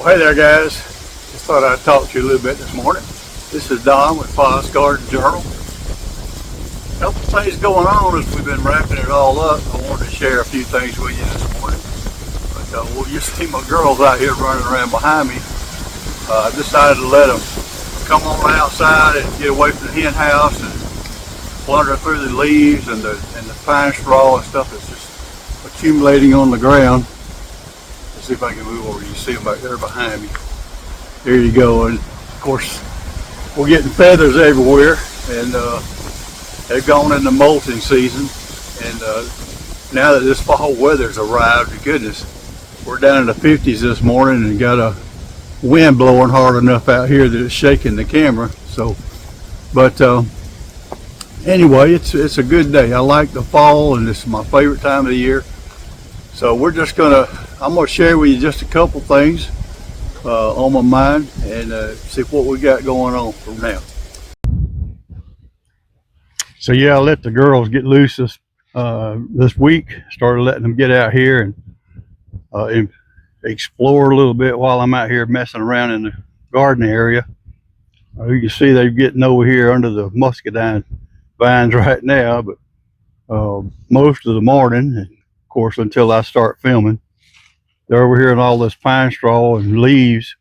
Well, hey there, guys. Just thought I'd talk to you a little bit this morning. This is Don with Pa's Garden Journal. A couple things going on as we've been wrapping it all up. I wanted to share a few things with you this morning. But well, you see my girls out here running around behind me. I decided to let them come on outside and get away from the hen house and plunder through the leaves and the pine straw and stuff that's just accumulating on the ground. Let's see if I can move over. You see them back there behind me. There you go. And of course, we're getting feathers everywhere, and they've gone into molting season. And now that this fall weather's arrived, goodness, we're down in the 50s this morning and got a wind blowing hard enough out here that it's shaking the camera. So, but anyway, it's a good day. I like the fall, and this is my favorite time of the year. So I'm gonna share with you just a couple things on my mind and see what we got going on from now. So yeah, I let the girls get loose this week. Started letting them get out here and explore a little bit while I'm out here messing around in the garden area. You can see they're getting over here under the muscadine vines right now, but most of the morning, and of course until I start filming, they're over here in all this pine straw and leaves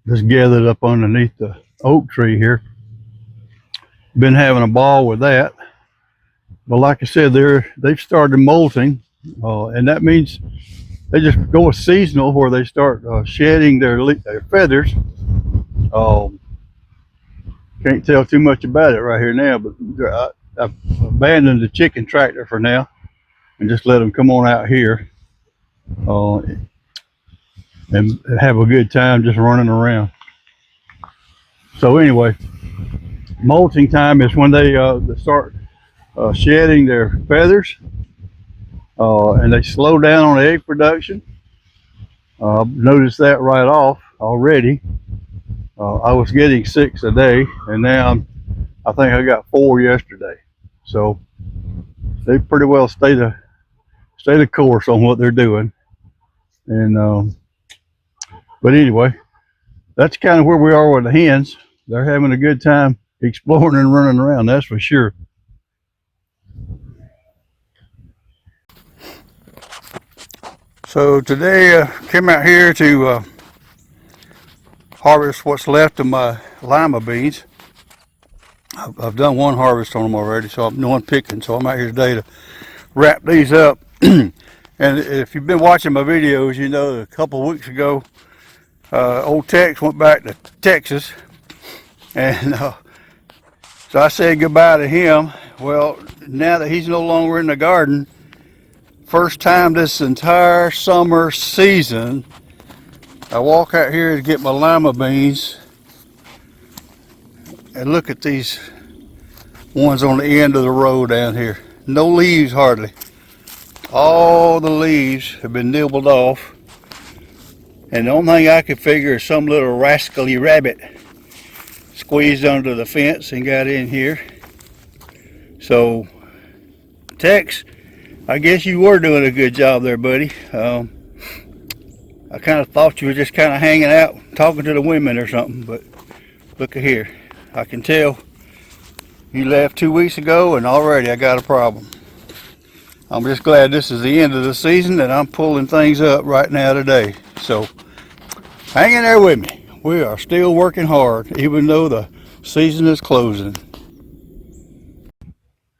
just gathered up underneath the oak tree here. Been having a ball with that. But like I said, they've started molting, and that means they just go seasonal where they start shedding their feathers. Can't tell too much about it right here now, but I've abandoned the chicken tractor for now and just let them come on out here and have a good time just running around. So anyway, molting time is when they start shedding their feathers, and they slow down on egg production. Noticed that right off already. I was getting 6 a day, and now I think I got 4 yesterday. So they pretty well stay the course on what they're doing. And but anyway, that's kind of where we are with the hens. They're having a good time exploring and running around, that's for sure. So today I came out here to harvest what's left of my lima beans. I've done one harvest on them already, so I'm doing picking. So I'm out here today to wrap these up. And if you've been watching my videos, you know that a couple of weeks ago, old Tex went back to Texas, and so I said goodbye to him. Well, now that he's no longer in the garden, first time this entire summer season, I walk out here to get my lima beans, and look at these ones on the end of the row down here. No leaves hardly. All the leaves have been nibbled off, and the only thing I could figure is some little rascally rabbit squeezed under the fence and got in here. So Tex, I guess you were doing a good job there, buddy. I kind of thought you were just kind of hanging out talking to the women or something, but look at here. I can tell you left 2 weeks ago and already I got a problem. I'm just glad this is the end of the season and I'm pulling things up right now today. So hang in there with me. We are still working hard even though the season is closing.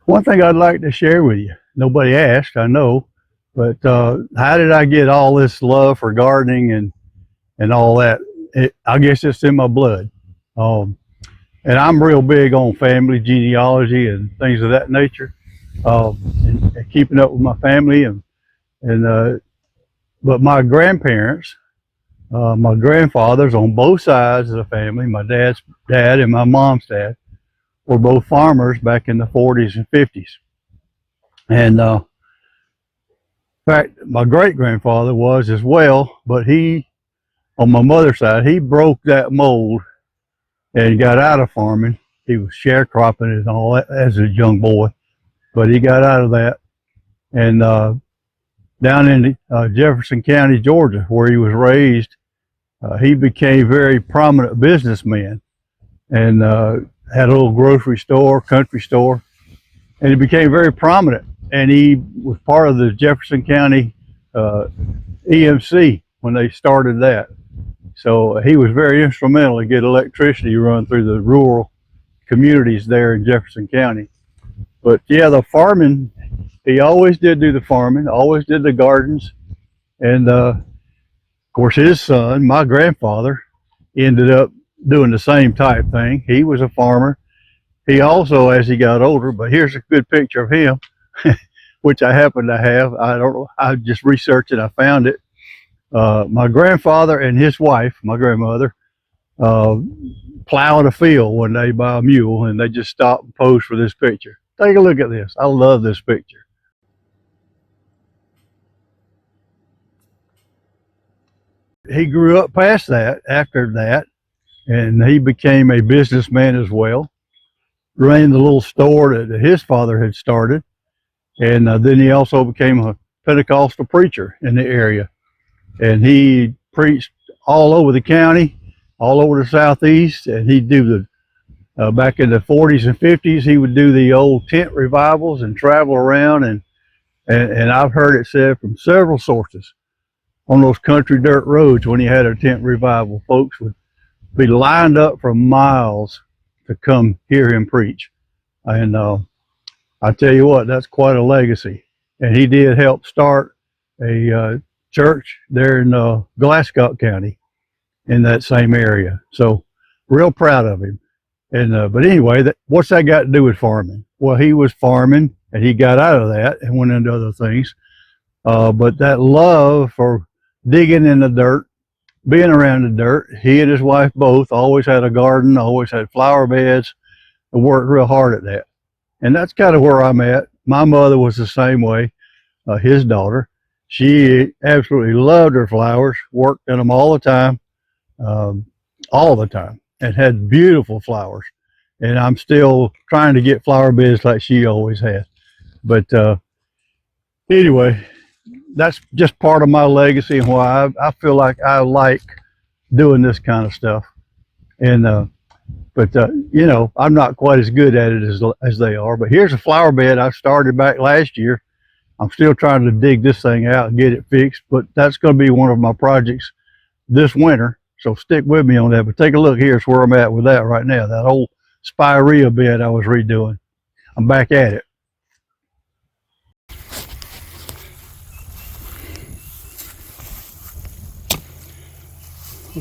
One thing I'd like to share with you, nobody asked, I know, but how did I get all this love for gardening and all that? I guess it's in my blood. And I'm real big on family genealogy and things of that nature. And keeping up with my family but my grandparents, my grandfathers on both sides of the family, my dad's dad and my mom's dad, were both farmers back in the 40s and 50s. And in fact, my great grandfather was as well, but he, on my mother's side, he broke that mold and got out of farming. He was sharecropping and all that as a young boy, but he got out of that. And down in Jefferson County, Georgia, where he was raised, He became very prominent businessman and had a little grocery store, country store, and he became very prominent. And he was part of the Jefferson County EMC when they started that. So he was very instrumental to get electricity run through the rural communities there in Jefferson County. But yeah, the farming, he always did do the farming, always did the gardens. And of course, his son, my grandfather, ended up doing the same type thing. He was a farmer. He also, as he got older, but here's a good picture of him, which I happen to have. I don't know, I just researched it, I found it. My grandfather and his wife, my grandmother, plowing a field one day by a mule, and they just stopped and posed for this picture. Take a look at this. I love this picture. He grew up past that, after that, and he became a businessman as well. Ran the little store that his father had started, and then he also became a Pentecostal preacher in the area. And he preached all over the county, all over the southeast, and he'd do the back in the 40s and 50s, he would do the old tent revivals and travel around, and I've heard it said from several sources, on those country dirt roads when he had a tent revival, folks would be lined up for miles to come hear him preach. And I tell you what, that's quite a legacy. And he did help start a church there in Glasscock County in that same area. So real proud of him. And but anyway, what's that got to do with farming? Well, he was farming and he got out of that and went into other things. But that love for digging in the dirt, being around the dirt, he and his wife both always had a garden, always had flower beds, and worked real hard at that. And that's kind of where I'm at. My mother was the same way, his daughter. She absolutely loved her flowers, worked in them all the time, and had beautiful flowers. And I'm still trying to get flower beds like she always had. But anyway, that's just part of my legacy and why I feel like I like doing this kind of stuff. And but you know, I'm not quite as good at it as they are. But here's a flower bed I started back last year. I'm still trying to dig this thing out and get it fixed, but that's going to be one of my projects this winter. So stick with me on that. But take a look, here's where I'm at with that right now. That old spirea bed I was redoing. I'm back at it.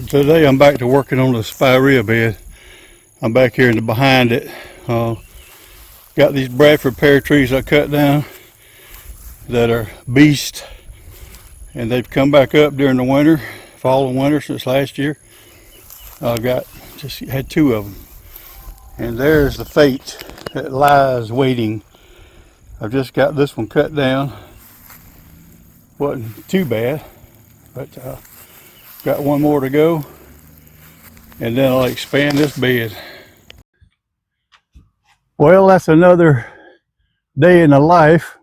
Today I'm back to working on the spirea bed. I'm back here in the behind it. Got these Bradford pear trees I cut down that are beasts, and they've come back up during the winter, fall and winter since last year. Just had two of them, and there's the fate that lies waiting. I've just got this one cut down. Wasn't too bad, but got one more to go, and then I'll expand this bed. Well, that's another day in the life,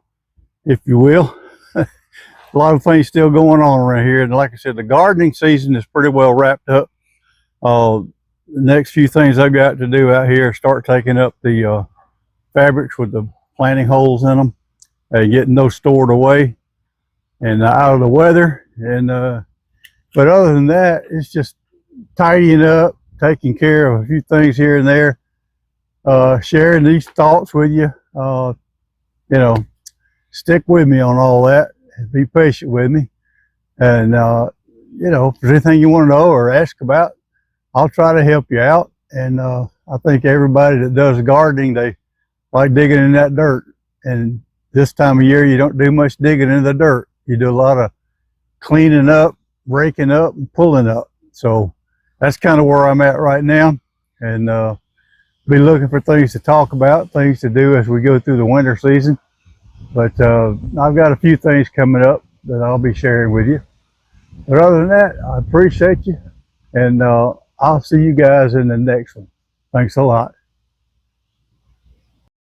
if you will. A lot of things still going on around here, and like I said, the gardening season is pretty well wrapped up. The next few things I've got to do out here, start taking up the fabrics with the planting holes in them, getting those stored away and out of the weather. And but other than that, it's just tidying up, taking care of a few things here and there, sharing these thoughts with you. You know, stick with me on all that. Be patient with me. And, you know, if there's anything you want to know or ask about, I'll try to help you out. And I think everybody that does gardening, they like digging in that dirt. And this time of year, you don't do much digging in the dirt. You do a lot of cleaning up, raking up, and pulling up. So that's kind of where I'm at right now. And be looking for things to talk about, things to do as we go through the winter season. But I've got a few things coming up that I'll be sharing with you. But other than that, I appreciate you. And I'll see you guys in the next one. Thanks a lot.